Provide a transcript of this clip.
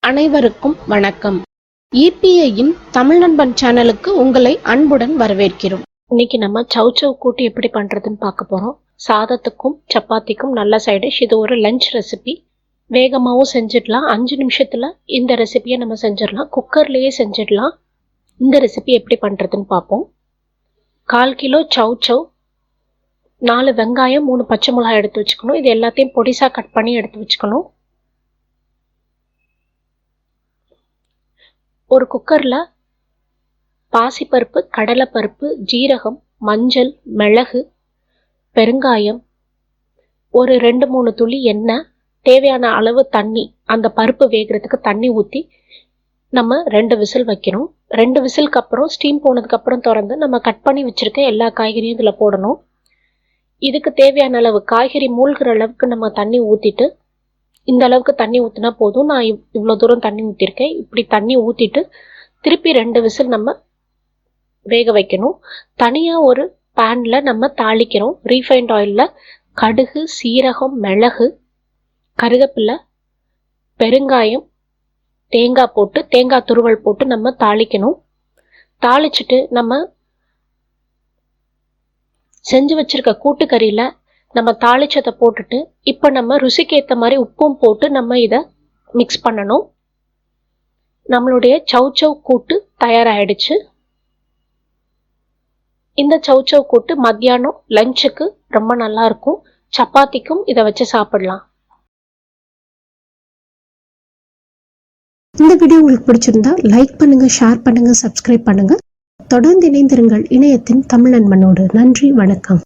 அனைவருக்கும் வணக்கம். EPIயின் தமிழ் நண்பன் சேனலுக்கு உங்களை அன்புடன் வரவேற்கிறோம். இன்னைக்கு நம்ம சௌச்சௌ கூட்டு எப்படி பண்றதுன்னு பார்க்க போறோம். சாதத்துக்கும் சப்பாத்திக்கும் நல்ல சைட் டிஷ். இது ஒரு லஞ்ச் ரெசிபி. வேகமாகவும் செஞ்சிடலாம். 5 நிமிஷத்துல இந்த ரெசிபியை நம்ம செஞ்சிடலாம். குக்கர்லயே செஞ்சிடலாம். இந்த ரெசிபி எப்படி பண்றதுன்னு பார்ப்போம். 1/4 கிலோ சௌச்சௌ, 4 வெங்காயம், 3 பச்சை மிளகாய் எடுத்து வச்சுக்கணும். இது எல்லாத்தையும் பொடிசா கட் பண்ணி எடுத்து வச்சுக்கணும். ஒரு குக்கர்ல பாசிப்பருப்பு, கடலைப்பருப்பு, ஜீரகம், மஞ்சள், மிளகு, பெருங்காயம், ஒரு 2-3 துளி எண்ணெய், தேவையான அளவு தண்ணி, அந்த பருப்பு வேகிறதுக்கு தண்ணி ஊற்றி நம்ம 2 விசில் வைக்கணும். 2 விசிலுக்கு அப்புறம் ஸ்டீம் போனதுக்கு அப்புறம் திறந்து நம்ம கட் பண்ணி வச்சிருக்க எல்லா காய்கறியும் இதில் போடணும். இதுக்கு தேவையான அளவு காய்கறி மூழ்கிற அளவுக்கு நம்ம தண்ணி ஊற்றிட்டு, இந்த அளவுக்கு தண்ணி ஊற்றினா போதும். நான் இவ்வளோ தூரம் தண்ணி ஊற்றிருக்கேன். இப்படி தண்ணி ஊற்றிட்டு திருப்பி 2 விசில் நம்ம வேக வைக்கணும். தனியாக ஒரு பேனில் நம்ம தாளிக்கிறோம். ரீஃபைண்ட் ஆயிலில் கடுகு, சீரகம், மிளகு, கருவேப்பிலை, பெருங்காயம், தேங்காய் போட்டு, தேங்காய் துருவல் போட்டு நம்ம தாளிக்கணும். தாளிச்சுட்டு நம்ம செஞ்சு வச்சிருக்க கூட்டுக்கறியில் நம்ம தாளிச்சதை போட்டுட்டு, இப்போ நம்ம ருசிக்கு ஏற்ற மாதிரி உப்பும் போட்டு நம்ம இதை மிக்ஸ் பண்ணணும். நம்மளுடைய சௌச்சௌ கூட்டு தயாராகிடுச்சு. இந்த சௌச்சௌ கூட்டு மத்தியானம் லஞ்சுக்கு ரொம்ப நல்லா இருக்கும். சப்பாத்திக்கும் இதை வச்சு சாப்பிடலாம். இந்த வீடியோ உங்களுக்கு பிடிச்சிருந்தா லைக் பண்ணுங்க, ஷேர் பண்ணுங்க, சப்ஸ்கிரைப் பண்ணுங்க. தொடர்ந்து இணைந்திருங்கள் இணையத்தின் தமிழ் நண்பனோடு. நன்றி, வணக்கம்.